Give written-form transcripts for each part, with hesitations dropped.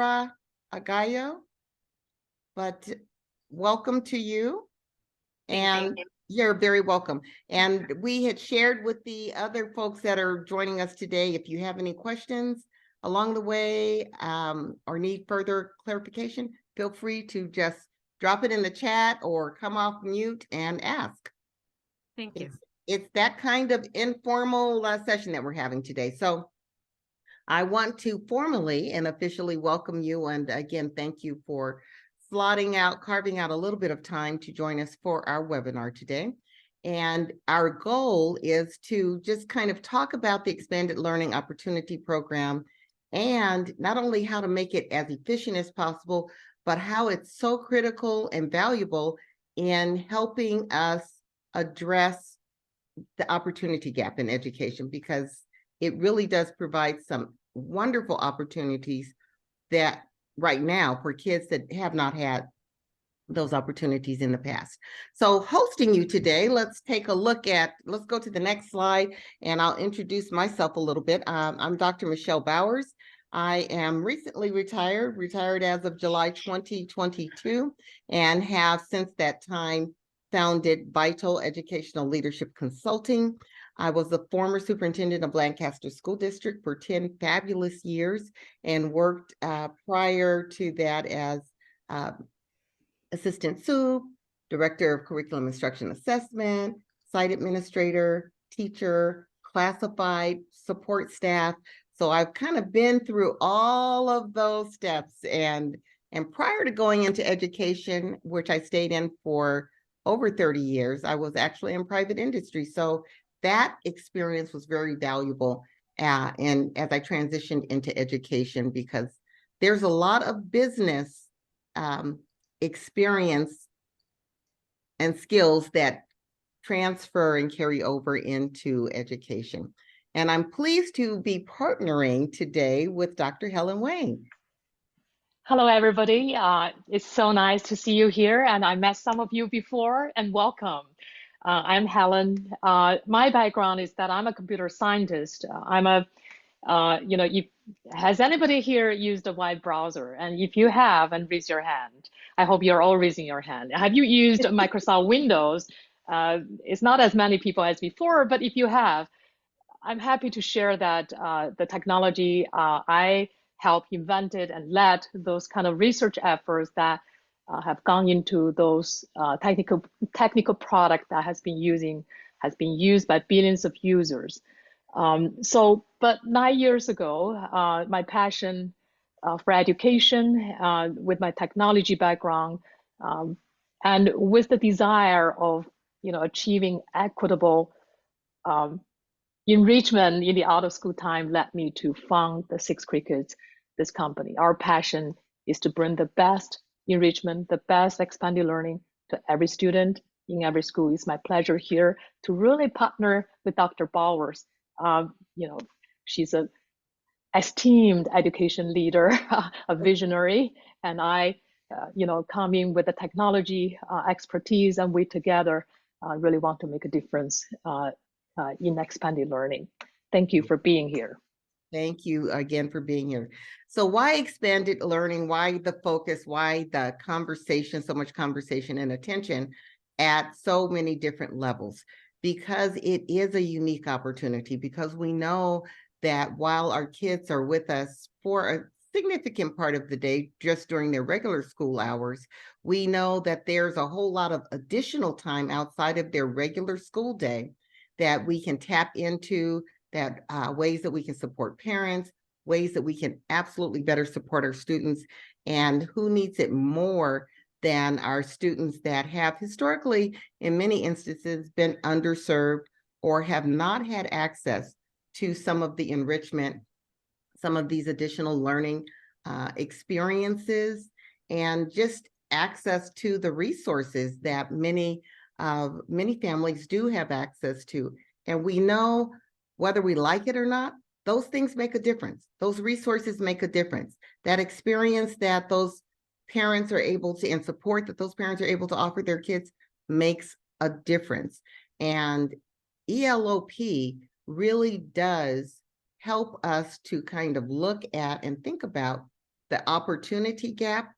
Agayo, but welcome to you. And you're very welcome. And we had shared with the other folks that are joining us today, if you have any questions along the way or need further clarification, feel free to just drop it in the chat or come off mute and ask. Thank you. It's that kind of informal session that we're having today. So I want to formally and officially welcome you. And again, thank you for carving out a little bit of time to join us for our webinar today. And our goal is to just kind of talk about the Expanded Learning Opportunity Program and not only how to make it as efficient as possible, but how it's so critical and valuable in helping us address the opportunity gap in education, because it really does provide some wonderful opportunities that right now for kids that have not had those opportunities in the past. So hosting you today, let's go to the next slide and I'll introduce myself a little bit. I'm Dr. Michelle Bowers. I am recently retired as of July 2022, and have since that time founded Vital Educational Leadership Consulting. I was the former superintendent of Lancaster School District for 10 fabulous years and worked prior to that as assistant SUP, director of curriculum instruction assessment, site administrator, teacher, classified support staff. So I've kind of been through all of those steps, and prior to going into education, which I stayed in for over 30 years, I was actually in private industry. So that experience was very valuable. And as I transitioned into education, because there's a lot of business experience and skills that transfer and carry over into education. And I'm pleased to be partnering today with Dr. Helen Wang. Hello, everybody. It's so nice to see you here. And I met some of you before, and welcome. I'm Helen. My background is that I'm a computer scientist. Has anybody here used a web browser? And if you have, and raise your hand. I hope you're all raising your hand. Have you used Microsoft Windows? It's not as many people as before, but if you have, I'm happy to share that the technology I helped invented and led those kind of research efforts that have gone into those technical product that has been used by billions of users. But 9 years ago, my passion for education, with my technology background, and with the desire of achieving equitable enrichment in the out of school time, led me to found the Six Crickets, this company. Our passion is to bring the best enrichment, the best expanded learning to every student in every school. It's my pleasure here to really partner with Dr. Bowers. She's an esteemed education leader, a visionary, and I, come in with the technology expertise, and we together really want to make a difference in expanded learning. Thank you for being here. Thank you again for being here. So why expanded learning? Why the focus? Why the conversation, so much conversation and attention at so many different levels? Because it is a unique opportunity, because we know that while our kids are with us for a significant part of the day, just during their regular school hours, we know that there's a whole lot of additional time outside of their regular school day that we can tap into, that ways that we can support parents, ways that we can absolutely better support our students. And who needs it more than our students that have historically, in many instances, been underserved or have not had access to some of the enrichment, some of these additional learning experiences, and just access to the resources that many families do have access to. And we know, whether we like it or not, those things make a difference. Those resources make a difference. That experience that those parents are able to, and support that those parents are able to offer their kids, makes a difference. And ELO-P really does help us to kind of look at and think about the opportunity gap,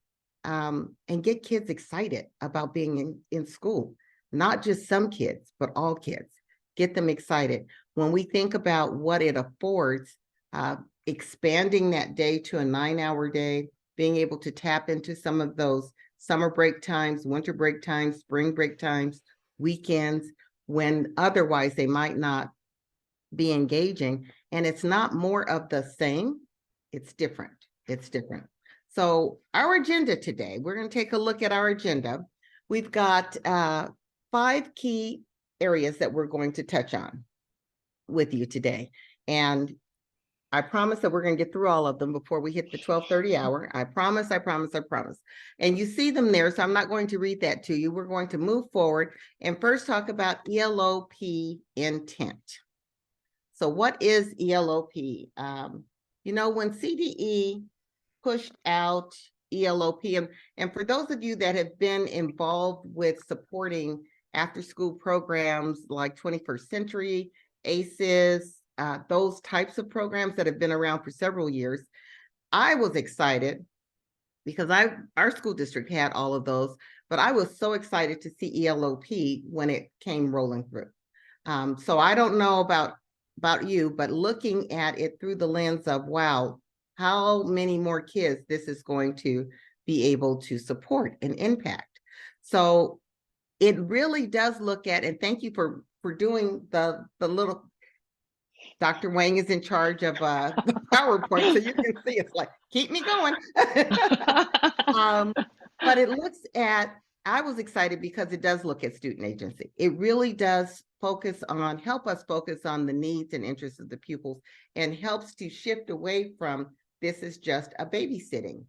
and get kids excited about being in school. Not just some kids, but all kids. Get them excited. When we think about what it affords, expanding that day to a 9-hour day, being able to tap into some of those summer break times, winter break times, spring break times, weekends, when otherwise they might not be engaging. And it's not more of the same, it's different. It's different. So our agenda today, we're going to take a look at our agenda. We've got 5 key areas that we're going to touch on with you today. And I promise that we're going to get through all of them before we hit the 12:30 hour. I promise, I promise, I promise. And you see them there, so I'm not going to read that to you. We're going to move forward and first talk about ELO-P intent. So what is ELO-P? You know, when CDE pushed out ELO-P, and for those of you that have been involved with supporting after-school programs like 21st Century, ACES, those types of programs that have been around for several years, I was excited because our school district had all of those, but I was so excited to see ELO-P when it came rolling through. So I don't know about you, but looking at it through the lens of, wow, how many more kids this is going to be able to support and impact. So it really does look at, and thank you for doing the little, Dr. Wang is in charge of the PowerPoint, so you can see it's like, keep me going. But it looks at, I was excited because it does look at student agency. It really does help us focus on the needs and interests of the pupils, and helps to shift away from this is just a babysitting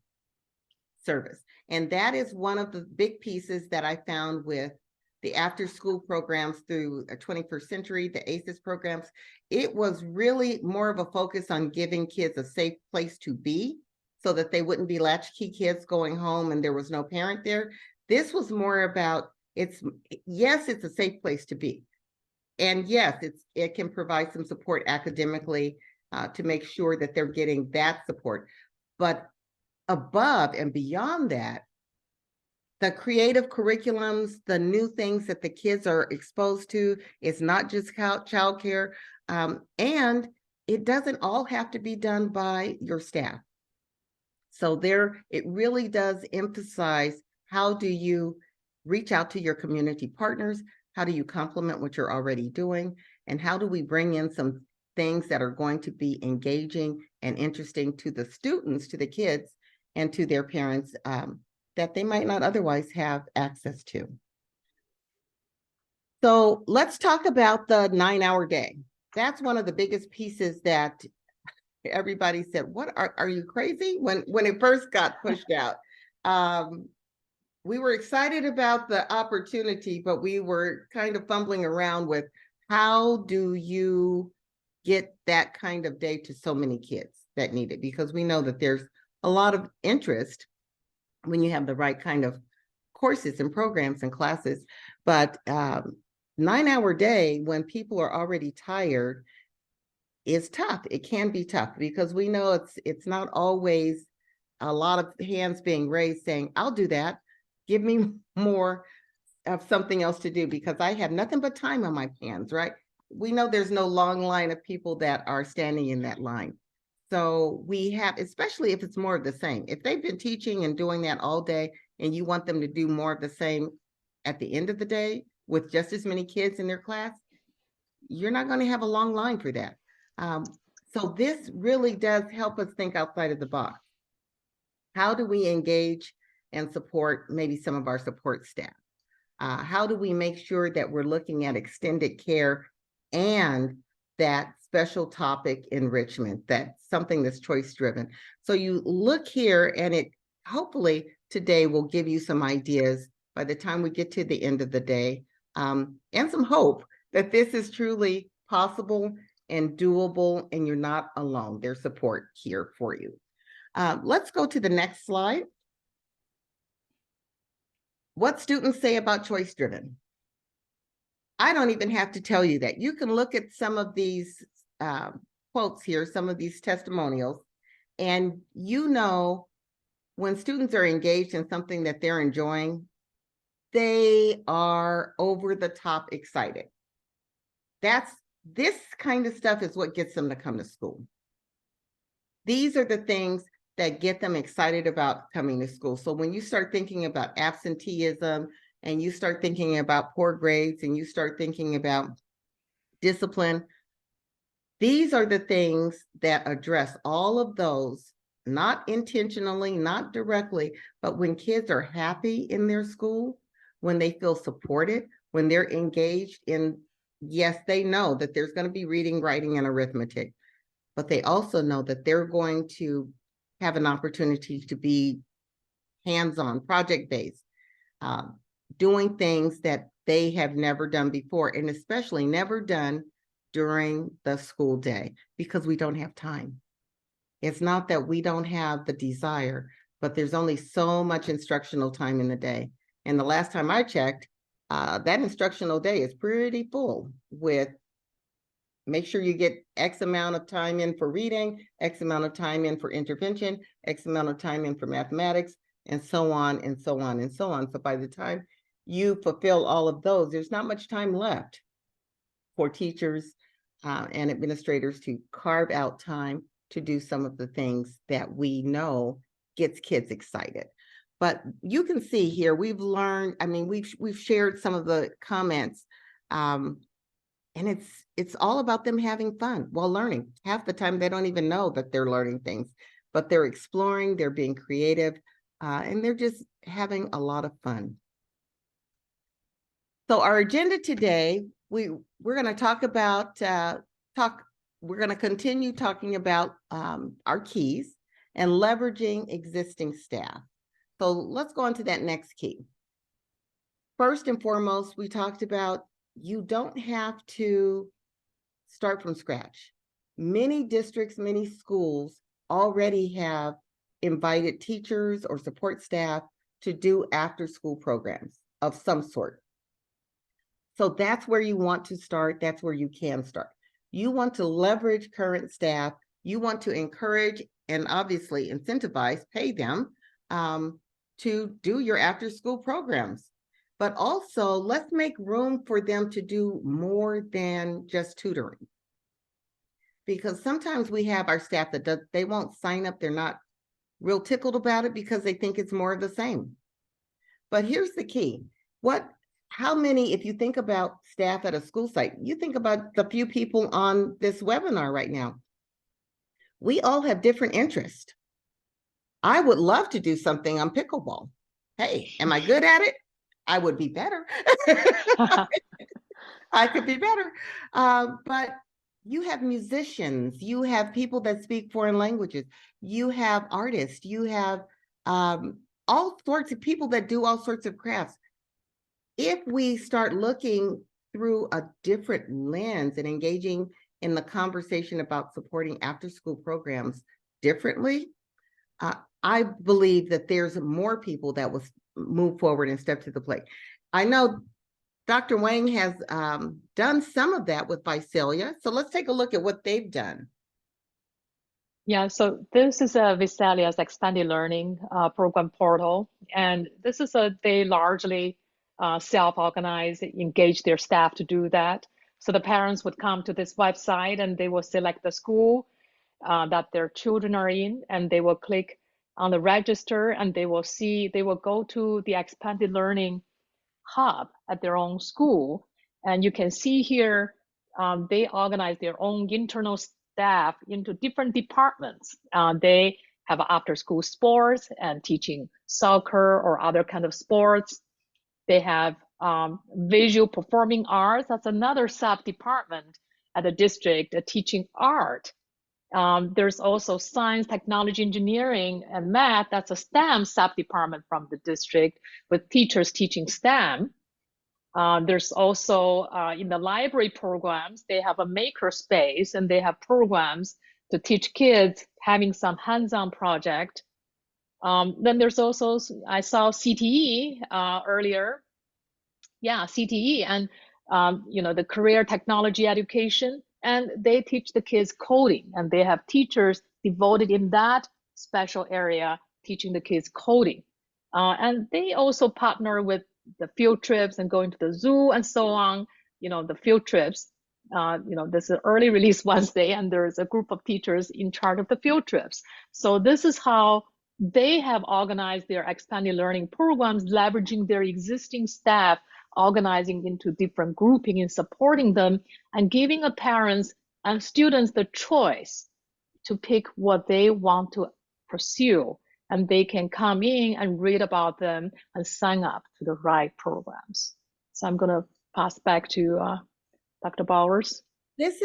service. And that is one of the big pieces that I found with the after school programs through 21st Century, the ACES programs. It was really more of a focus on giving kids a safe place to be, so that they wouldn't be latchkey kids going home and there was no parent there. This was more about, yes, it's a safe place to be. And yes, it can provide some support academically to make sure that they're getting that support. But above and beyond that, the creative curriculums, the new things that the kids are exposed to, it's not just childcare, and it doesn't all have to be done by your staff. So it really does emphasize, how do you reach out to your community partners? How do you complement what you're already doing? And how do we bring in some things that are going to be engaging and interesting to the students, to the kids, and to their parents, that they might not otherwise have access to. So let's talk about the 9-hour day. That's one of the biggest pieces that everybody said, what are you crazy? When it first got pushed out. We were excited about the opportunity, but we were kind of fumbling around with, how do you get that kind of day to so many kids that need it? Because we know that there's a lot of interest when you have the right kind of courses and programs and classes. But 9-hour day, when people are already tired, is tough. It can be tough, because we know it's not always a lot of hands being raised saying, I'll do that. Give me more of something else to do, because I have nothing but time on my hands, right? We know there's no long line of people that are standing in that line. So we have, especially if it's more of the same, if they've been teaching and doing that all day and you want them to do more of the same at the end of the day with just as many kids in their class, you're not going to have a long line for that. So this really does help us think outside of the box. How do we engage and support maybe some of our support staff? How do we make sure that we're looking at extended care and that special topic enrichment, that's something that's choice driven? So you look here, and it hopefully today will give you some ideas by the time we get to the end of the day, and some hope that this is truly possible and doable, and you're not alone. There's support here for you. Let's go to the next slide. What students say about choice driven. I don't even have to tell you that. You can look at some of these quotes here, some of these testimonials, and you know when students are engaged in something that they're enjoying, they are over the top excited. This kind of stuff is what gets them to come to school. These are the things that get them excited about coming to school. So when you start thinking about absenteeism and you start thinking about poor grades and you start thinking about discipline, these are the things that address all of those, not intentionally, not directly, but when kids are happy in their school, when they feel supported, when they're engaged in, yes, they know that there's going to be reading, writing, and arithmetic, but they also know that they're going to have an opportunity to be hands-on, project-based, doing things that they have never done before, and especially never done during the school day, because we don't have time. It's not that we don't have the desire, but there's only so much instructional time in the day. And the last time I checked, that instructional day is pretty full with make sure you get X amount of time in for reading, X amount of time in for intervention, X amount of time in for mathematics, and so on and so on and so on. So by the time you fulfill all of those, there's not much time left for teachers and administrators to carve out time to do some of the things that we know gets kids excited. But you can see here, we've learned, I mean, we've shared some of the comments, and it's all about them having fun while learning. Half the time they don't even know that they're learning things, but they're exploring, they're being creative, and they're just having a lot of fun. So our agenda today, we're going to talk about, we're going to continue talking about our keys and leveraging existing staff. So let's go on to that next key. First and foremost, we talked about you don't have to start from scratch. Many districts, many schools already have invited teachers or support staff to do after-school programs of some sort. So that's where you want to start. That's where you can start. You want to leverage current staff. You want to encourage and obviously incentivize, pay them to do your after-school programs. But also, let's make room for them to do more than just tutoring. Because sometimes we have our staff that they won't sign up. They're not real tickled about it because they think it's more of the same. But here's the key. How many, if you think about staff at a school site, you think about the few people on this webinar right now. We all have different interests. I would love to do something on pickleball. Hey, am I good at it? I would be better. I could be better. But you have musicians, you have people that speak foreign languages, you have artists, you have all sorts of people that do all sorts of crafts. If we start looking through a different lens and engaging in the conversation about supporting after-school programs differerly, I believe that there's more people that will move forward and step to the plate. I know Dr. Wang has done some of that with Visalia, so let's take a look at what they've done. Yeah, so this is a Visalia's expanded learning program portal, and this is they largely self-organize, engage their staff to do that. So the parents would come to this website and they will select the school that their children are in, and they will click on the register, and they will go to the expanded learning hub at their own school. And you can see here, they organize their own internal staff into different departments. They have after school sports and teaching soccer or other kind of sports. They have visual performing arts. That's another sub-department at the district, teaching art. There's also science, technology, engineering, and math. That's a STEM sub-department from the district with teachers teaching STEM. There's also in the library programs, they have a maker space and they have programs to teach kids having some hands-on project. Then there's also, I saw CTE earlier. Yeah, CTE and the career technology education, and they teach the kids coding, and they have teachers devoted in that special area teaching the kids coding. And they also partner with the field trips and going to the zoo and so on. The field trips, this is early release Wednesday, and there's a group of teachers in charge of the field trips. So this is how they have organized their expanded learning programs, leveraging their existing staff, organizing into different grouping and supporting them, and giving parents and students the choice to pick what they want to pursue. And they can come in and read about them and sign up to the right programs. So I'm going to pass back to Dr. Bowers. Thank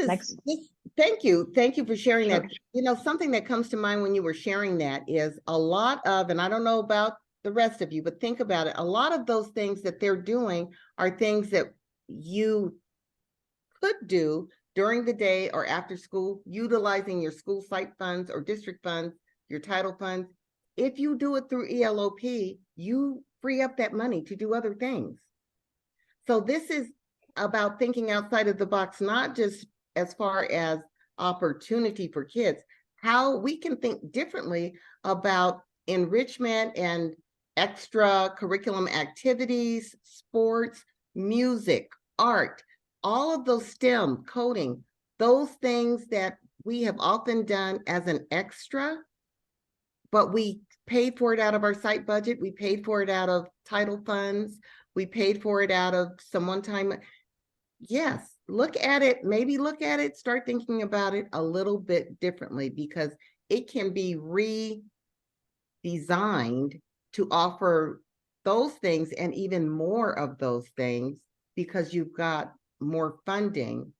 you. Thank you for sharing Sure. that. Something that comes to mind when you were sharing that is a lot of, and I don't know about the rest of you, but think about it. A lot of those things that they're doing are things that you could do during the day or after school, utilizing your school site funds or district funds, your title funds. If you do it through ELO-P, you free up that money to do other things. So this is about thinking outside of the box, not just as far as opportunity for kids, how we can think differently about enrichment and extra curriculum activities, sports, music, art, all of those STEM, coding, those things that we have often done as an extra, but we paid for it out of our site budget. We paid for it out of title funds. We paid for it out of some one-time. Yes, look at it, start thinking about it a little bit differently, because it can be redesigned to offer those things and even more of those things, because you've got more funding,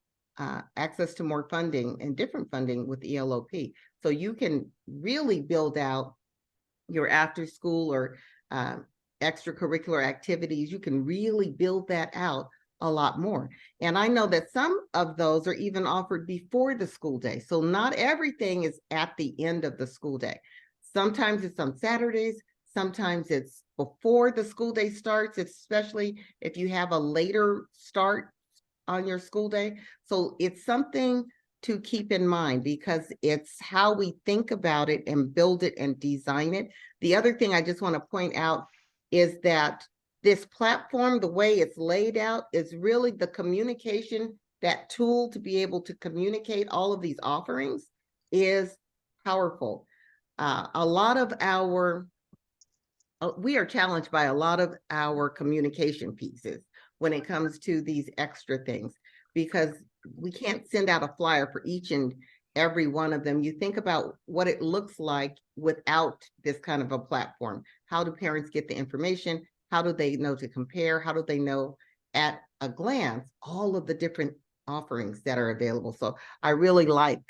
access to more funding and different funding with ELO-P. So you can really build out your after school or extracurricular activities. You can really build that out a lot more. And I know that some of those are even offered before the school day. So not everything is at the end of the school day. Sometimes it's on Saturdays, sometimes it's before the school day starts, especially if you have a later start on your school day. So it's something to keep in mind, because it's how we think about it and build it and design it. The other thing I just want to point out is that this platform, the way it's laid out, is really the communication, that tool to be able to communicate all of these offerings is powerful. We are challenged by a lot of our communication pieces when it comes to these extra things, because we can't send out a flyer for each and every one of them. You think about what it looks like without this kind of a platform. How do parents get the information? How do they know to compare? How do they know at a glance all of the different offerings that are available? So I really like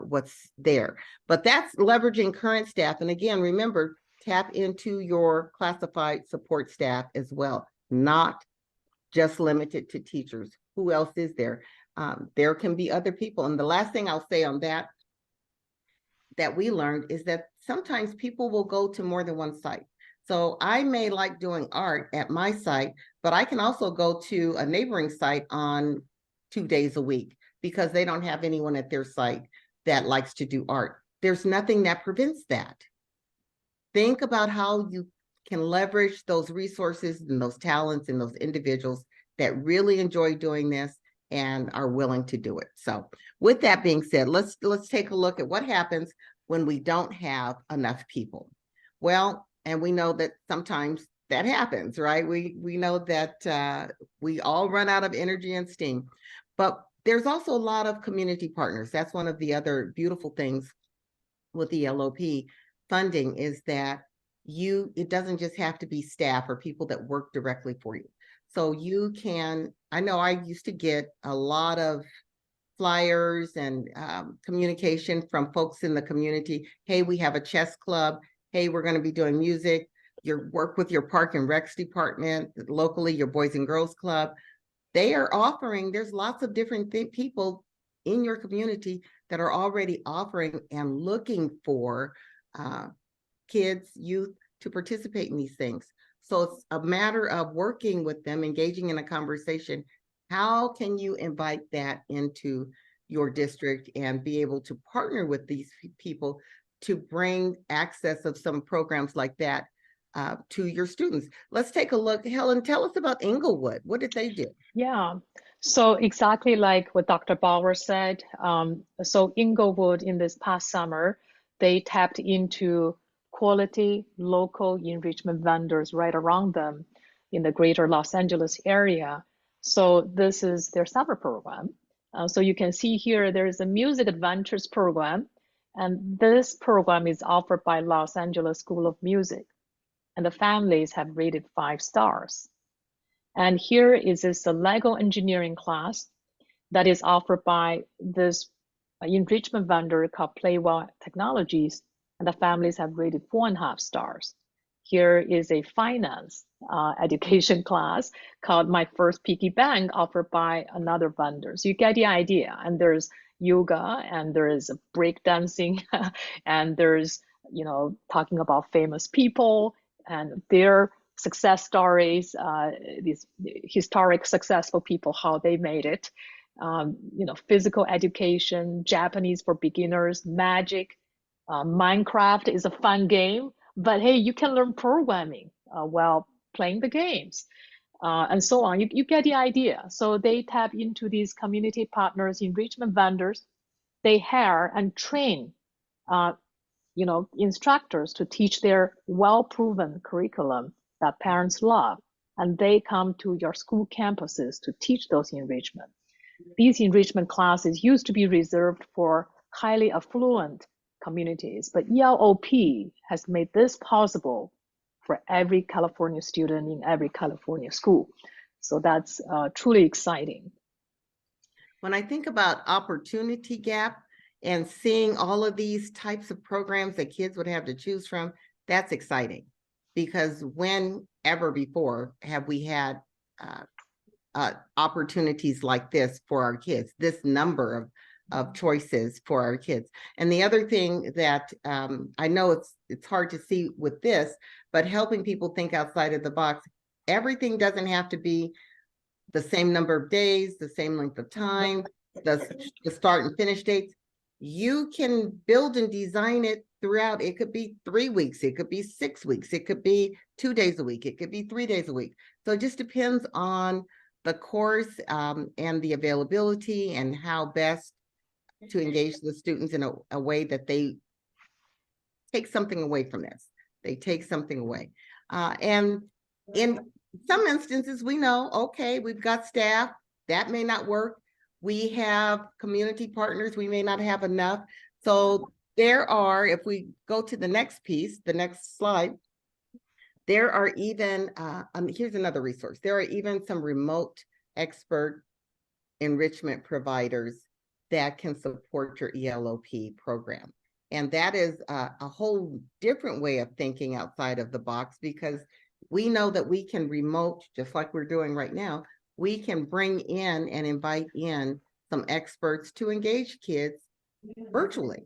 what's there. But that's leveraging current staff. And again, remember, tap into your classified support staff as well, not just limited to teachers. Who else is there? There can be other people. And the last thing I'll say on that we learned is that sometimes people will go to more than one site. So I may like doing art at my site, but I can also go to a neighboring site on 2 days a week because they don't have anyone at their site that likes to do art. There's nothing that prevents that. Think about how you can leverage those resources and those talents and those individuals that really enjoy doing this and are willing to do it. So with that being said, let's take a look at what happens when we don't have enough people. Well, and we know that sometimes that happens, right? We know that we all run out of energy and steam, but there's also a lot of community partners. That's one of the other beautiful things with the ELO-P funding, is that it doesn't just have to be staff or people that work directly for you. So you can, I know I used to get a lot of flyers and communication from folks in the community. Hey, we have a chess club. Hey, we're going to be doing music. Your work with your park and recs department, locally, your Boys and Girls Club. They are offering, there's lots of different people in your community that are already offering and looking for kids, youth to participate in these things. So it's a matter of working with them, engaging in a conversation. How can you invite that into your district and be able to partner with these people to bring access of some programs like that to your students. Let's take a look. Helen, tell us about Inglewood. What did they do? Yeah, so exactly like what Dr. Bauer said, so Inglewood in this past summer, they tapped into quality local enrichment vendors right around them in the greater Los Angeles area. So this is their summer program. So you can see here, there is a music adventures program, and this program is offered by Los Angeles School of Music, and the families have rated 5 stars. And here is this Lego engineering class that is offered by this enrichment vendor called Playwell Technologies, and the families have rated 4.5 stars. Here is a finance education class called My First Piggy Bank, offered by another vendor. So you get the idea. And there's yoga, and there is breakdancing, and there's, talking about famous people and their success stories, these historic successful people, how they made it. Physical education, Japanese for beginners, magic, Minecraft is a fun game, but hey, you can learn programming while playing the games, and so on. You get the idea. So they tap into these community partners, enrichment vendors. They hire and train instructors to teach their well-proven curriculum that parents love, and they come to your school campuses to teach those enrichment. These enrichment classes used to be reserved for highly affluent communities, but ELO-P has made this possible for every California student in every California school. So that's truly exciting. When I think about opportunity gap and seeing all of these types of programs that kids would have to choose from, that's exciting, because whenever before have we had opportunities like this for our kids, this number of choices for our kids. And the other thing that I know it's hard to see with this, but helping people think outside of the box, everything doesn't have to be the same number of days, the same length of time, the start and finish dates. You can build and design it throughout. It could be 3 weeks, it could be 6 weeks, it could be 2 days a week, it could be 3 days a week. So it just depends on the course and the availability and how best to engage the students in a way that they take something away from this. They take something away. And in some instances, we know, okay, we've got staff, that may not work. We have community partners, we may not have enough. So there are, if we go to the next piece, the next slide, there are even, here's another resource. There are even some remote expert enrichment providers that can support your ELO-P program. And that is a whole different way of thinking outside of the box, because we know that we can remote, just like we're doing right now, we can bring in and invite in some experts to engage kids virtually.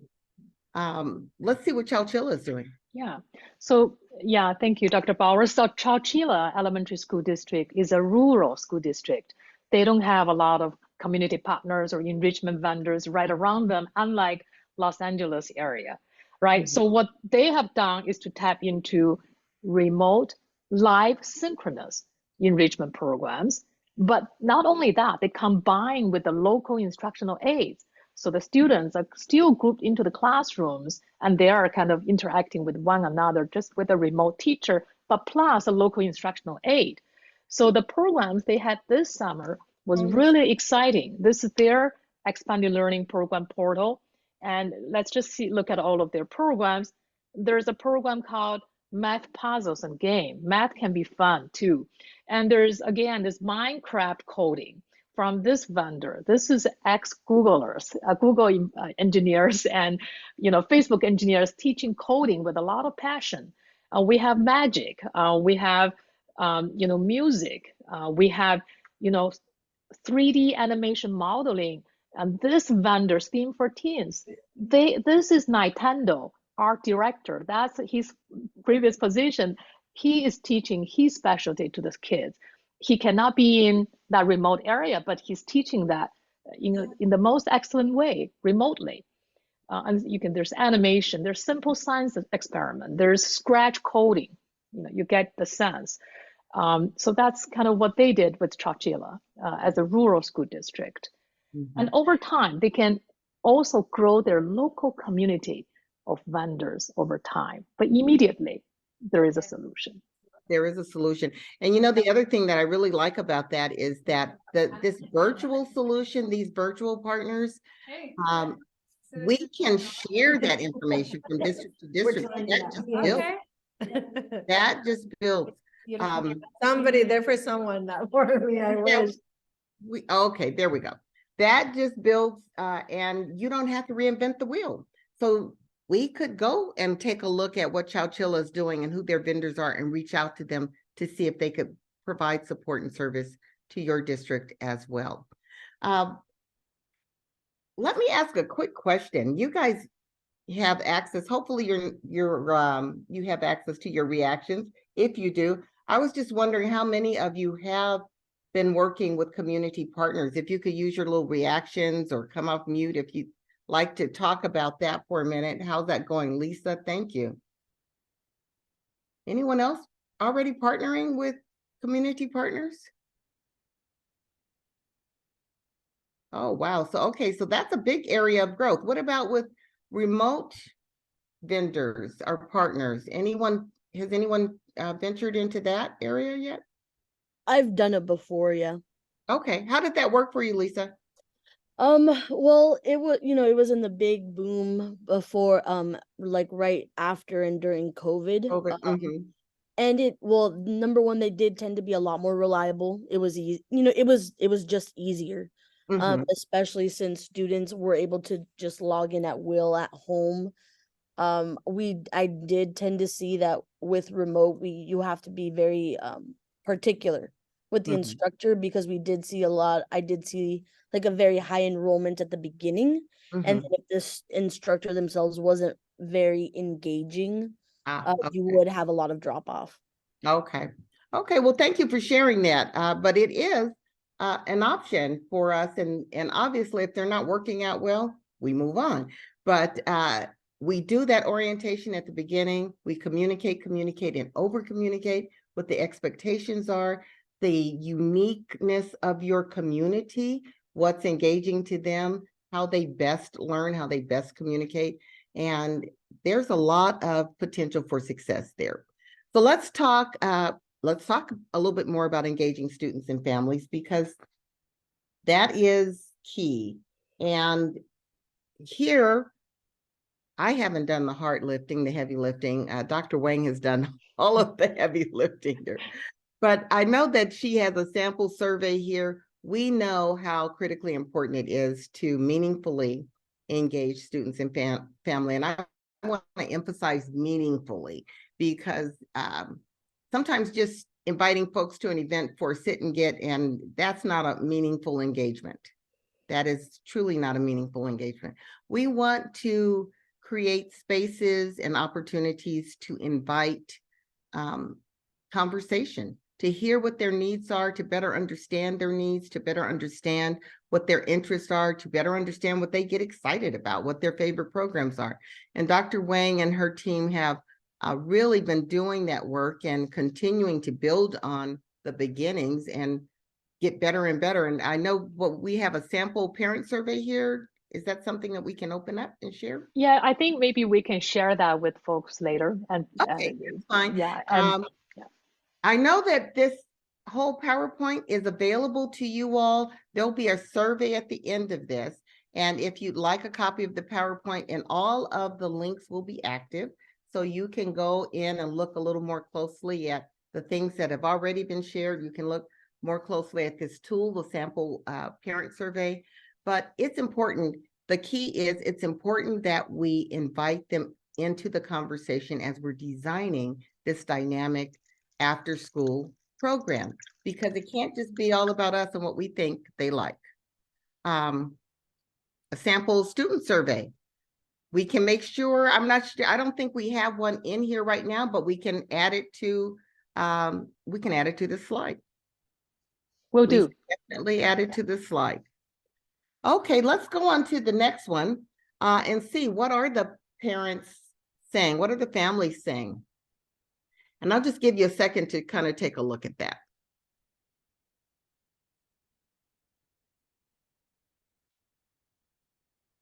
Let's see what Chowchilla is doing. Yeah. So yeah, thank you, Dr. Bauer. So Chowchilla Elementary School District is a rural school district. They don't have a lot of community partners or enrichment vendors right around them, unlike Los Angeles area, right? So what they have done is to tap into remote, live, synchronous enrichment programs. But not only that, they combine with the local instructional aids. So the students are still grouped into the classrooms, and they are kind of interacting with one another just with a remote teacher, but plus a local instructional aid. So the programs they had this summer was really exciting. This is their expanded learning program portal. And let's just look at all of their programs. There's a program called Math Puzzles and Game. Math can be fun too. And there's, again, this Minecraft coding from this vendor. This is ex-Googlers, Google engineers and Facebook engineers teaching coding with a lot of passion. We have magic. We have music. We have 3D animation modeling. And this vendor's theme for teens. This is Nintendo art director. That's his previous position. He is teaching his specialty to the kids. He cannot be in that remote area, but he's teaching that in the most excellent way remotely. And there's animation, there's simple science experiment, there's scratch coding. You get the sense. So that's kind of what they did with Chowchilla as a rural school district. And over time, they can also grow their local community of vendors over time. But immediately, there is a solution. There is a solution. And the other thing that I really like about that is that this virtual solution, these virtual partners, we can share that information from district to district. That just builds. Somebody there for someone, not for me, I wish. Okay, there we go. That just builds, and you don't have to reinvent the wheel. So we could go and take a look at what Chowchilla is doing and who their vendors are and reach out to them to see if they could provide support and service to your district as well. Let me ask a quick question. You guys have access, hopefully you have access to your reactions. If you do, I was just wondering how many of you have been working with community partners. If you could use your little reactions or come off mute if you'd like to talk about that for a minute. How's that going, Lisa? Thank you. Anyone else already partnering with community partners? Oh, wow. So, okay, so that's a big area of growth. What about with remote vendors or partners? Has anyone ventured into that area yet? I've done it before, yeah. Okay, how did that work for you, Lisa? Well, it was in the big boom before, like right after and during COVID. And number one, they did tend to be a lot more reliable. It was easy, it was just easier. Especially since students were able to just log in at will at home. I did tend to see that with remote, you have to be very particular with the instructor, because I did see like a very high enrollment at the beginning. And then if this instructor themselves wasn't very engaging, you would have a lot of drop off. Okay. Well, thank you for sharing that. But it is an option for us. And obviously, if they're not working out well, we move on. But we do that orientation at the beginning. We communicate, and over communicate what the expectations are, the uniqueness of your community, what's engaging to them, how they best learn, how they best communicate. And there's a lot of potential for success there. So let's talk a little bit more about engaging students and families, because that is key. And here, I haven't done the hard lifting, the heavy lifting. Dr. Wang has done all of the heavy lifting here. But I know that she has a sample survey here. We know how critically important it is to meaningfully engage students and family. And I want to emphasize meaningfully, because sometimes just inviting folks to an event for a sit and get, and that's not a meaningful engagement. That is truly not a meaningful engagement. We want to create spaces and opportunities to invite conversation, to hear what their needs are, to better understand their needs, to better understand what their interests are, to better understand what they get excited about, what their favorite programs are. And Dr. Wang and her team have really been doing that work and continuing to build on the beginnings and get better and better. And I know we have a sample parent survey here. Is that something that we can open up and share? Yeah, I think maybe we can share that with folks later. And okay, that's fine. Yeah. I know that this whole PowerPoint is available to you all. There'll be a survey at the end of this. And if you'd like a copy of the PowerPoint, and all of the links will be active, so you can go in and look a little more closely at the things that have already been shared. You can look more closely at this tool, the sample parent survey. But it's important. The key is it's important that we invite them into the conversation as we're designing this dynamic after school program, because it can't just be all about us and what we think they like. A sample student survey. We can make sure, I don't think we have one in here right now, but we can add it to the slide. Will do. Definitely add it to the slide. Okay, let's go on to the next one. and see what are the parents saying? What are the families saying? And I'll just give you a second to kind of take a look at that.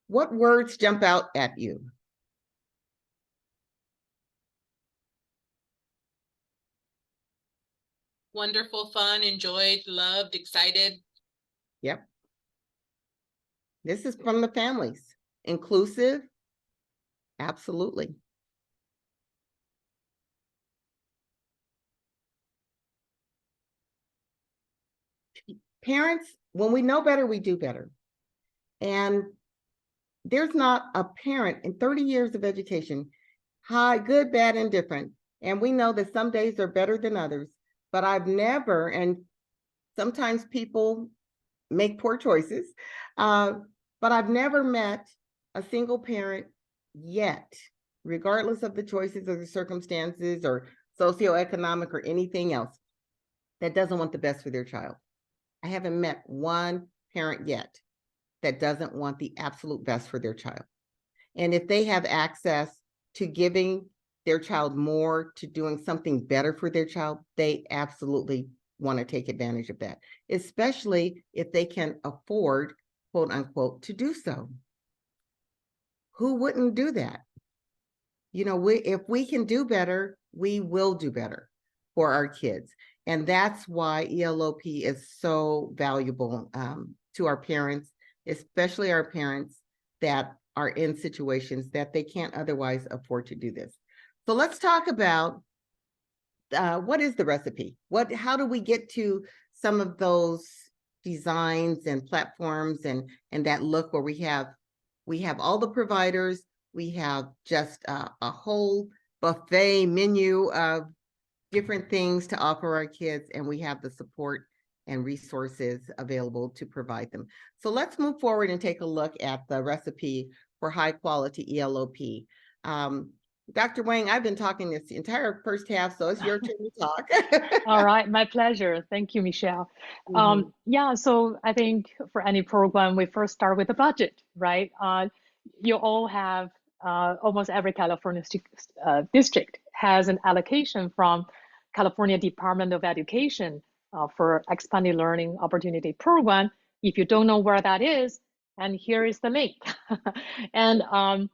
What words jump out at you? Wonderful, fun, enjoyed, loved, excited. Yep. This is from the families. Inclusive? Absolutely. Parents, when we know better, we do better. And there's not a parent in 30 years of education, high, good, bad, and different. And we know that some days are better than others, but I've never, and sometimes people make poor choices, but I've never met a single parent yet, regardless of the choices or the circumstances or socioeconomic or anything else, that doesn't want the best for their child. I haven't met one parent yet that doesn't want the absolute best for their child. And if they have access to giving their child more, to doing something better for their child, they absolutely want to take advantage of that, especially if they can afford, quote unquote, to do so. Who wouldn't do that? You know, if we can do better, we will do better for our kids. And that's why ELO-P is so valuable to our parents, especially our parents that are in situations that they can't otherwise afford to do this. So let's talk about what is the recipe? How do we get to some of those designs and platforms and that look where we have all the providers, we have just a whole buffet menu of different things to offer our kids, and we have the support and resources available to provide them. So let's move forward and take a look at the recipe for high quality ELO-P. Dr. Wang, I've been talking this entire first half, so it's your turn to talk. All right, my pleasure. Thank you, Michelle. Yeah, so I think for any program, we first start with the budget, right? You all have, almost every California district has an allocation from California Department of Education for Expanded Learning Opportunity Program. If you don't know where that is, and here is the link. And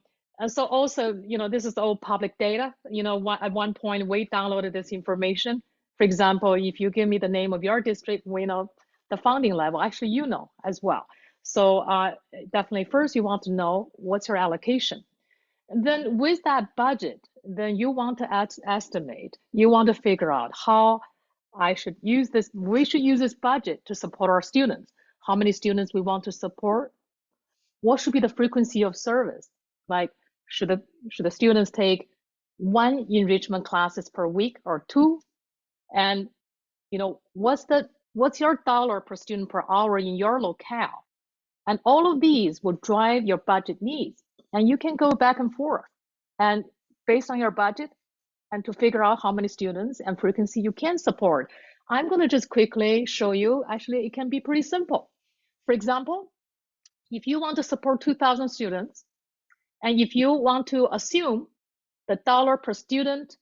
so also, you know, this is all public data. You know, at one point we downloaded this information. For example, if you give me the name of your district, we know the funding level, actually, you know, as well. So definitely first you want to know what's your allocation. And then with that budget, then you want to estimate, you want to figure out how we should use this budget to support our students. How many students we want to support? What should be the frequency of service? Like, should the students take 1 enrichment classes per week or 2? And you know, what's your dollar per student per hour in your locale? And all of these will drive your budget needs. And you can go back and forth and based on your budget and to figure out how many students and frequency you can support. I'm going to just quickly show you, actually, it can be pretty simple. For example, if you want to support 2,000 students, and if you want to assume the dollar per student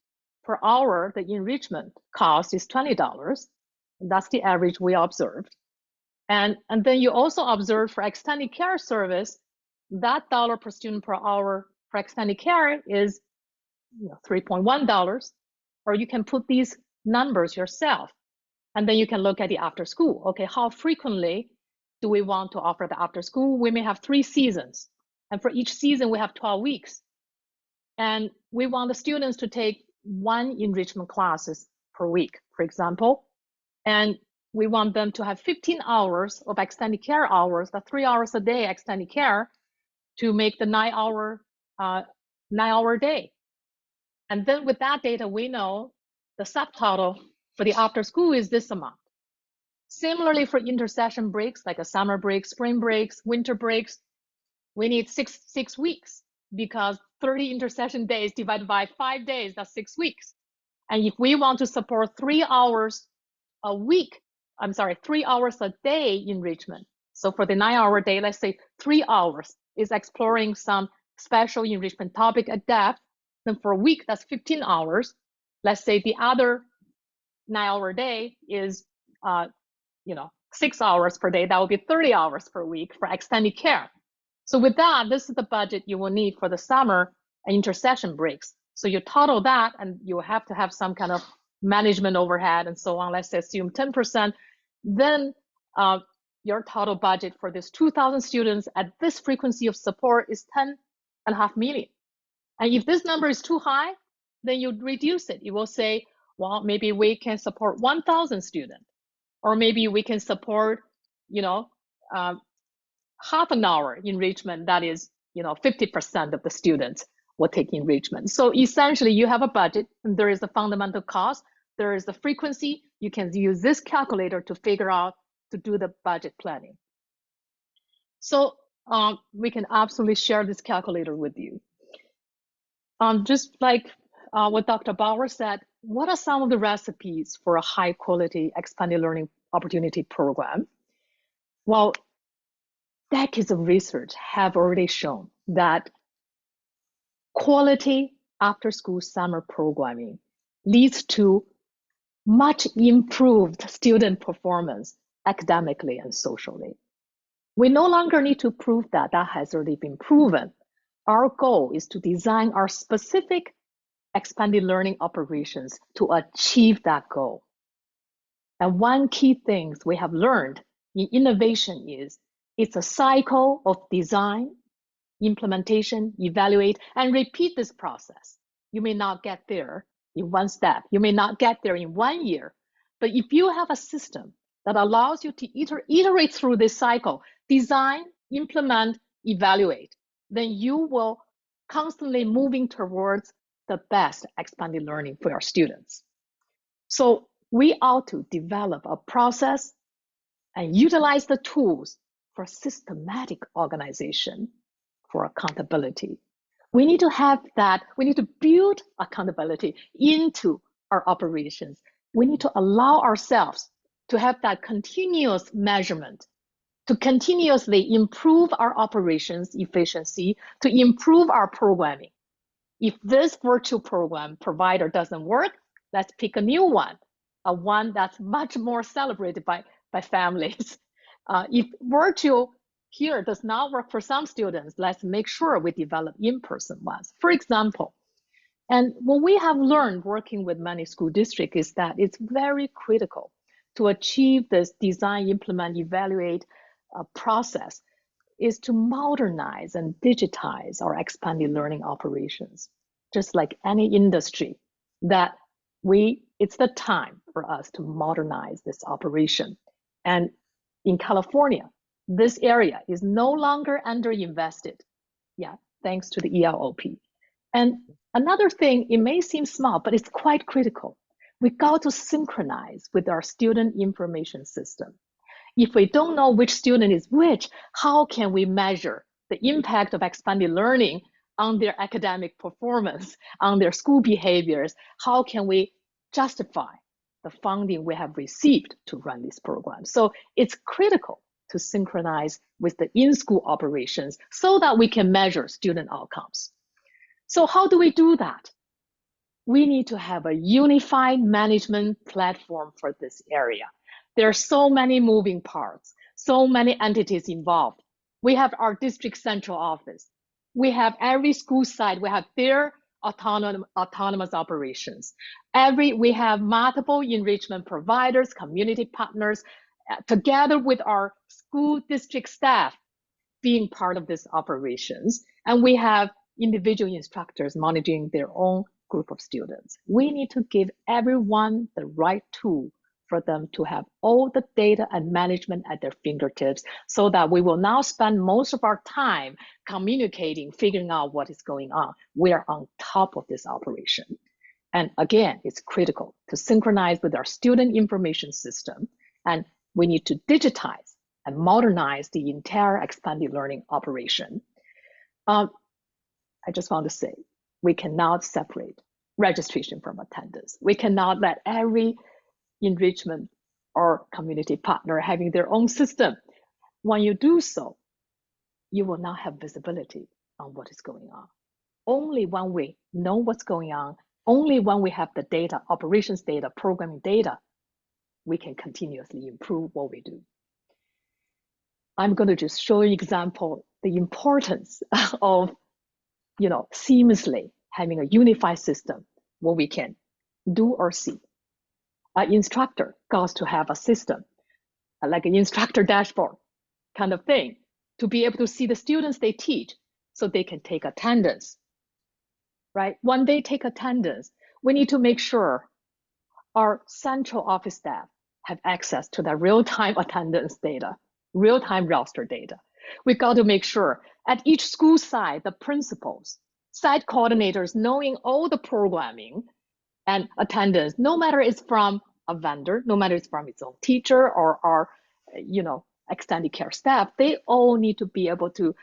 per hour, the enrichment cost is $20. That's the average we observed. And then you also observe for extended care service, that dollar per student per hour for extended care is $3.1, or you can put these numbers yourself. And then you can look at the after school. Okay, how frequently do we want to offer the after school? We may have 3 seasons. And for each season, we have 12 weeks. And we want the students to take 1 enrichment classes per week, for example. And we want them to have 15 hours of extended care hours, the 3 hours a day extended care, to make the 9-hour day. And then with that data, we know the subtotal for the after school is this amount. Similarly, for intersession breaks, like a summer break, spring breaks, winter breaks, we need six weeks, because 30 intersession days divided by 5 days, that's 6 weeks. And if we want to support 3 hours a week, 3 hours a day enrichment. So for the 9-hour day, let's say 3 hours is exploring some special enrichment topic at depth, then for a week, that's 15 hours. Let's say the other 9-hour day is, 6 hours per day. That will be 30 hours per week for extended care. So with that, this is the budget you will need for the summer and intersession breaks. So you total that, and you have to have some kind of management overhead and so on. Let's assume 10%. Then your total budget for this 2,000 students at this frequency of support is 10.5 million. And if this number is too high, then you reduce it. You will say, well, maybe we can support 1,000 students, or maybe we can support, half an hour enrichment. That is, 50% of the students will take enrichment. So essentially, you have a budget, and there is a fundamental cost. There is the frequency. You can use this calculator to figure out to do the budget planning. So we can absolutely share this calculator with you. Just like what Dr. Bauer said, what are some of the recipes for a high quality expanded learning opportunity program? Well, decades of research have already shown that quality after school summer programming leads to much improved student performance academically and socially. We no longer need to prove that. That has already been proven. Our goal is to design our specific expanded learning operations to achieve that goal. And one key thing we have learned in innovation is it's a cycle of design, implementation, evaluate, and repeat this process. You may not get there in one step. You may not get there in 1 year. But if you have a system that allows you to iterate through this cycle, design, implement, evaluate, then you will constantly moving towards the best expanded learning for your students. So we ought to develop a process and utilize the tools for systematic organization, for accountability. We need to have that. We need to build accountability into our operations. We need to allow ourselves to have that continuous measurement, to continuously improve our operations efficiency, to improve our programming. If this virtual program provider doesn't work, let's pick a new one, a one that's much more celebrated by families. If virtual here does not work for some students, let's make sure we develop in-person ones. For example, and what we have learned working with many school districts is that it's very critical to achieve this design, implement, evaluate process is to modernize and digitize our expanded learning operations. Just like any industry, that it's the time for us to modernize this operation. And in California, this area is no longer underinvested, thanks to the ELO-P. And another thing, it may seem small, but it's quite critical. We got to synchronize with our student information system. If we don't know which student is which, how can we measure the impact of expanded learning on their academic performance, on their school behaviors? How can we justify the funding we have received to run these programs? So it's critical to synchronize with the in-school operations so that we can measure student outcomes. So how do we do that? We need to have a unified management platform for this area. There are so many moving parts, so many entities involved. We have our district central office. We have every school site, we have their autonomous operations. We have multiple enrichment providers, community partners, together with our school district staff being part of this operations. And we have individual instructors monitoring their own group of students. We need to give everyone the right tool for them to have all the data and management at their fingertips so that we will now spend most of our time communicating, figuring out what is going on. We are on top of this operation. And again, it's critical to synchronize with our student information system, and we need to digitize and modernize the entire expanded learning operation. I just want to say, we cannot separate registration from attendance. We cannot let every enrichment or community partner having their own system. When you do so, you will not have visibility on what is going on. Only when we know what's going on, only when we have the data, operations data, programming data, we can continuously improve what we do. I'm going to just show you an example, the importance of, seamlessly having a unified system, what we can do or see. An instructor got to have a system, like an instructor dashboard kind of thing, to be able to see the students they teach so they can take attendance, right? When they take attendance, we need to make sure our central office staff have access to the real-time attendance data, real-time roster data. We got to make sure at each school site, the principals, site coordinators knowing all the programming and attendance, no matter it's from a vendor, no matter it's from its own teacher or our, extended care staff, they all need to be able to,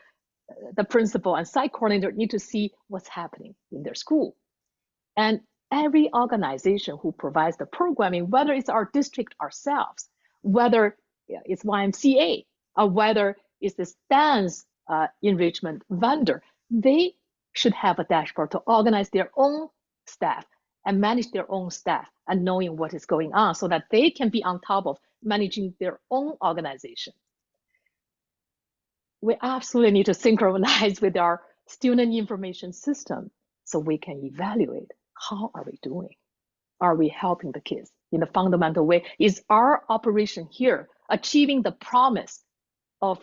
the principal and site coordinator need to see what's happening in their school. And every organization who provides the programming, whether it's our district ourselves, whether it's YMCA, or whether it's this dance enrichment vendor, they should have a dashboard to organize their own staff and manage their own staff and knowing what is going on so that they can be on top of managing their own organization. We absolutely need to synchronize with our student information system so we can evaluate how are we doing? Are we helping the kids in a fundamental way? Is our operation here achieving the promise of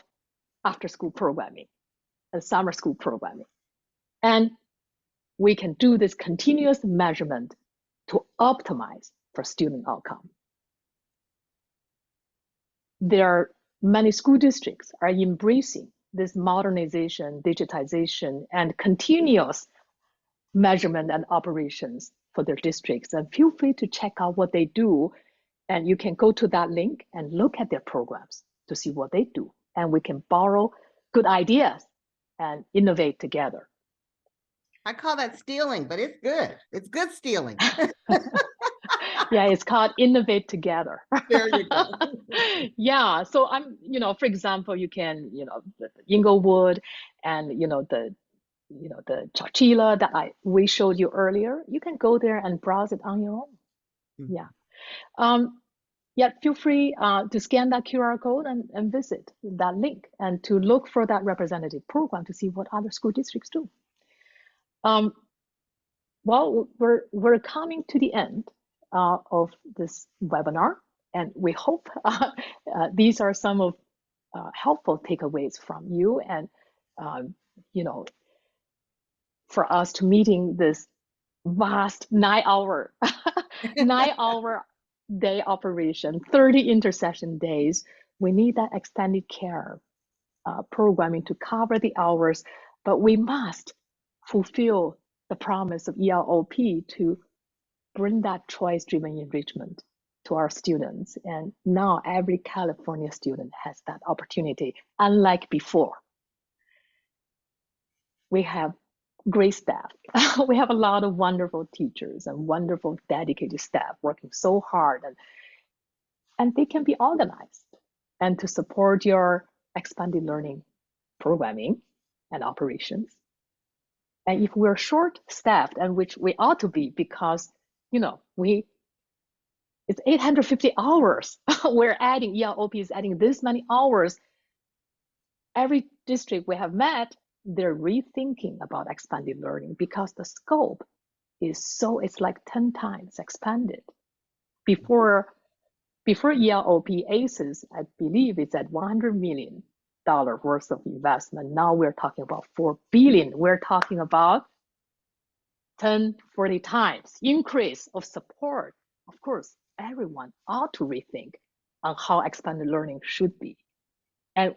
after-school programming and summer school programming? And we can do this continuous measurement to optimize for student outcome. There are many school districts are embracing this modernization, digitization, and continuous measurement and operations for their districts. And feel free to check out what they do. And you can go to that link and look at their programs to see what they do. And we can borrow good ideas and innovate together. I call that stealing, but it's good. It's good stealing. Yeah, it's called innovate together. There you go. Yeah, so I'm, for example, you can, the Inglewood and, the Chowchilla that we showed you earlier, you can go there and browse it on your own. Yeah. Yeah, feel free to scan that QR code and visit that link and to look for that representative program to see what other school districts do. Well, we're coming to the end of this webinar, and we hope these are some of helpful takeaways from you, and for us to meeting this vast 9-hour day operation, 30 intercession days. We need that extended care programming to cover the hours, but we must fulfill the promise of ELO-P to bring that choice-driven enrichment to our students. And now every California student has that opportunity, unlike before. We have great staff. We have a lot of wonderful teachers and wonderful dedicated staff working so hard, and they can be organized and to support your expanded learning programming and operations. And if we're short-staffed, and which we ought to be, because it's 850 hours. We're adding, ELO-P is adding this many hours. Every district we have met, they're rethinking about expanded learning because the scope is it's like 10 times expanded. Before ELO-P ACES, I believe it's at $100 million worth of investment. Now we're talking about $4 billion. We're talking about 10, 40 times increase of support. Of course, everyone ought to rethink on how expanded learning should be. And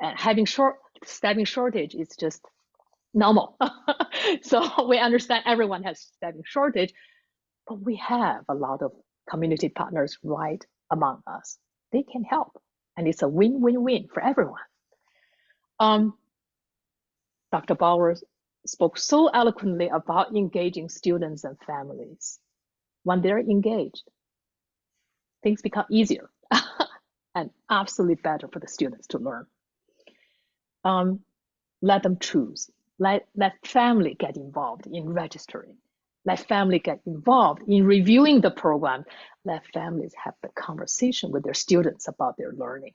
having staffing shortage is just normal. So we understand everyone has staffing shortage, but we have a lot of community partners right among us. They can help, and it's a win-win-win for everyone. Dr. Bowers spoke so eloquently about engaging students and families. When they're engaged, things become easier and absolutely better for the students to learn. Let them choose. Let family get involved in registering. Let family get involved in reviewing the program. Let families have the conversation with their students about their learning.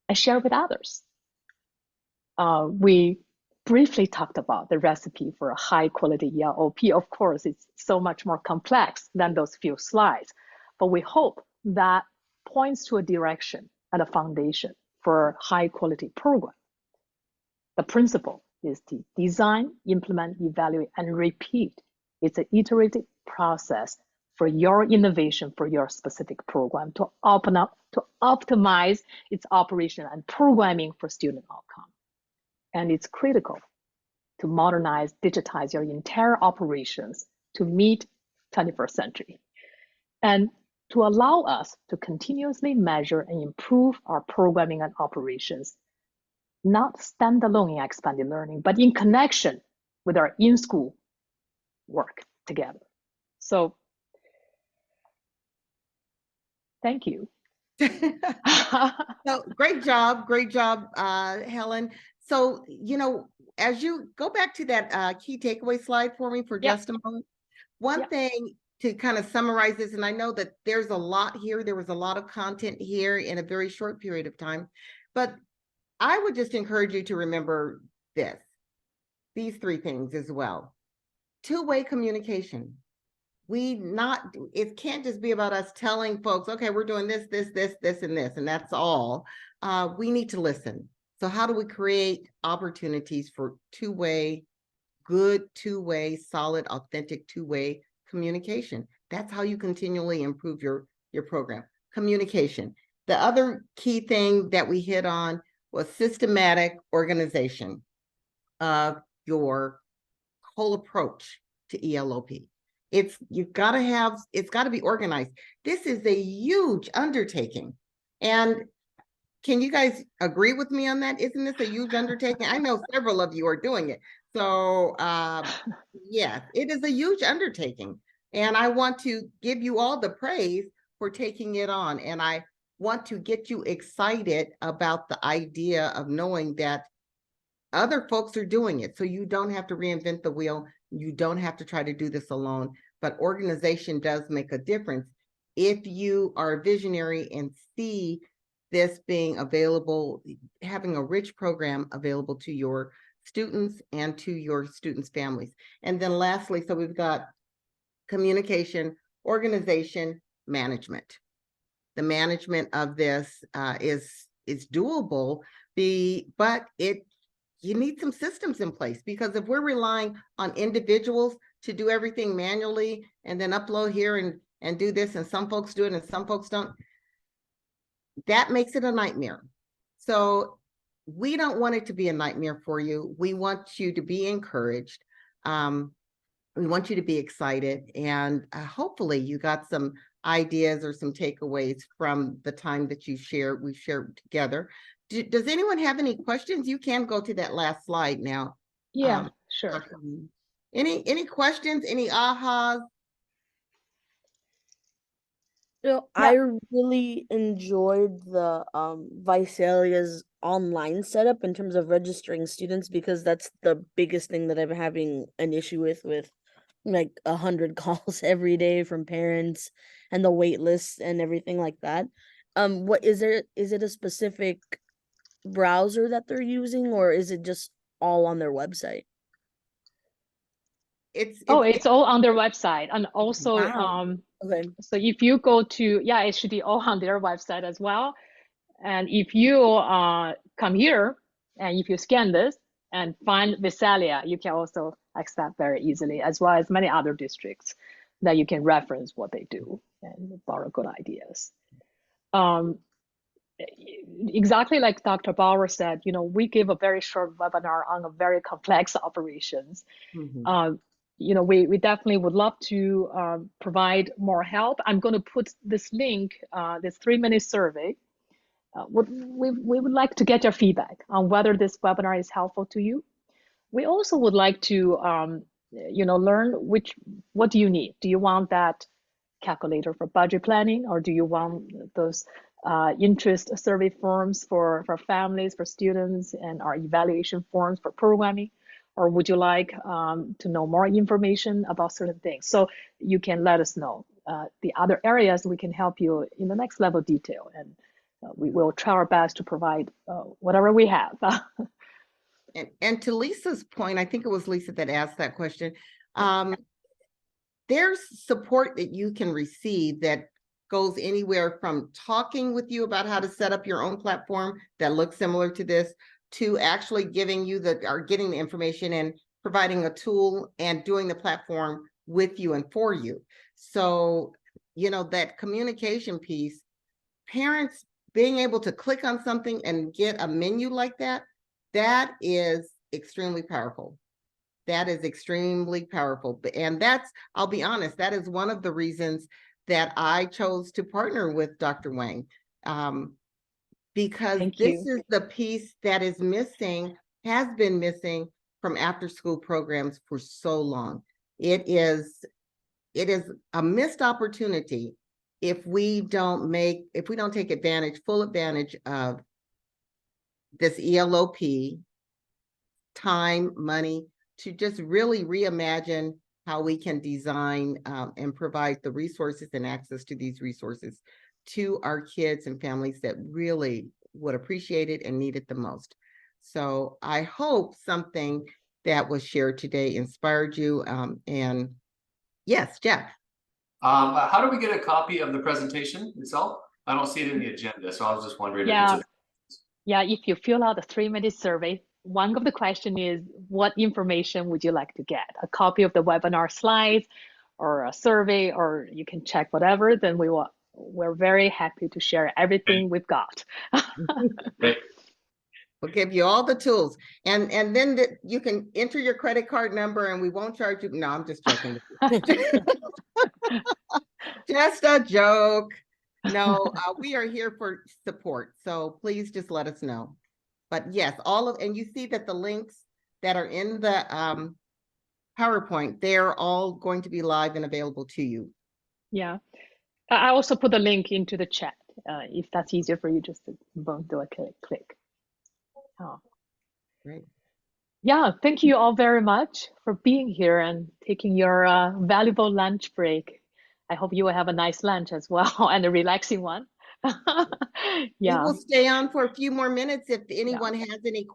And share with others. We briefly talked about the recipe for a high quality ELO-P. Of course, it's so much more complex than those few slides, but we hope that points to a direction and a foundation for a high quality program. The principle is to design, implement, evaluate, and repeat. It's an iterative process for your innovation for your specific program to open up, to optimize its operation and programming for student outcome. And it's critical to modernize, digitize your entire operations to meet 21st century. And to allow us to continuously measure and improve our programming and operations, not standalone in expanded learning, but in connection with our in-school work together. So, thank you. So great job, Helen. So, you know, as you go back to that key takeaway slide for me for just a moment, one thing to kind of summarize this, and I know that there's a lot here, there was a lot of content here in a very short period of time, but I would just encourage you to remember these three things as well. Two-way communication. It can't just be about us telling folks, okay, we're doing this, and that's all. We need to listen. So how do we create opportunities for good two-way, solid, authentic two-way communication? That's how you continually improve your program. Communication. The other key thing that we hit on was systematic organization of your whole approach to ELO-P. It's got to be organized. This is a huge undertaking. And can you guys agree with me on that? Isn't this a huge undertaking? I know several of you are doing it. So yes, it is a huge undertaking. And I want to give you all the praise for taking it on. And I want to get you excited about the idea of knowing that other folks are doing it. So you don't have to reinvent the wheel. You don't have to try to do this alone, but organization does make a difference. If you are a visionary and see this being available, having a rich program available to your students and to your students' families. And then lastly, so we've got communication, organization, management. The management of this is doable, but you need some systems in place, because if we're relying on individuals to do everything manually and then upload here and do this, and some folks do it and some folks don't, that makes it a nightmare. So we don't want it to be a nightmare for you. We want you to be encouraged. We want you to be excited, and hopefully you got some ideas or some takeaways from the time that we shared together. Does anyone have any questions? You can go to that last slide now. Yeah, sure. Any questions, any ahas? I really enjoyed the Visalia's online setup in terms of registering students, because that's the biggest thing that I'm having an issue with like 100 calls every day from parents and the wait lists and everything like that. What is it a specific browser that they're using, or is it just all on their website? It's all on their website. And also okay. So if you go to, it should be all on their website as well. And if you come here and if you scan this and find Visalia, you can also access that very easily, as well as many other districts that you can reference what they do and borrow good ideas. Exactly like Dr. Bauer said, we give a very short webinar on a very complex operations. We definitely would love to provide more help. I'm going to put this link, this 3-minute survey. We would like to get your feedback on whether this webinar is helpful to you. We also would like to, learn what do you need? Do you want that calculator for budget planning, or do you want those interest survey forms for families, for students, and our evaluation forms for programming? Or would you like to know more information about certain things? So you can let us know. The other areas we can help you in the next level detail, and we will try our best to provide whatever we have. And to Lisa's point, I think it was Lisa that asked that question. There's support that you can receive that goes anywhere from talking with you about how to set up your own platform that looks similar to this, to actually giving you getting the information and providing a tool and doing the platform with you and for you. So, you know, that communication piece, parents being able to click on something and get a menu like that, that is extremely powerful. That is extremely powerful. And that's, I'll be honest, that is one of the reasons that I chose to partner with Dr. Wang. Because this is the piece that is missing, has been missing from after school programs for so long. It is a missed opportunity if we don't take full advantage of this ELO-P, time, money, to just really reimagine how we can design and provide the resources and access to these resources to our kids and families that really would appreciate it and need it the most. So I hope something that was shared today inspired you. And yes, Jeff. How do we get a copy of the presentation itself? I don't see it in the agenda, so I was just wondering if it's if you fill out the 3-minute survey, one of the questions is, what information would you like to get? A copy of the webinar slides or a survey, or you can check whatever, then we're very happy to share everything we've got. Great. We'll give you all the tools, and then you can enter your credit card number and we won't charge you. No, I'm just joking. Just a joke. No, we are here for support. So please just let us know. But yes, and you see that the links that are in the PowerPoint, they're all going to be live and available to you. Yeah. I also put the link into the chat if that's easier for you, just to do a click. Oh. Great. Yeah, thank you all very much for being here and taking your valuable lunch break. I hope you will have a nice lunch as well and a relaxing one. We will stay on for a few more minutes if anyone has any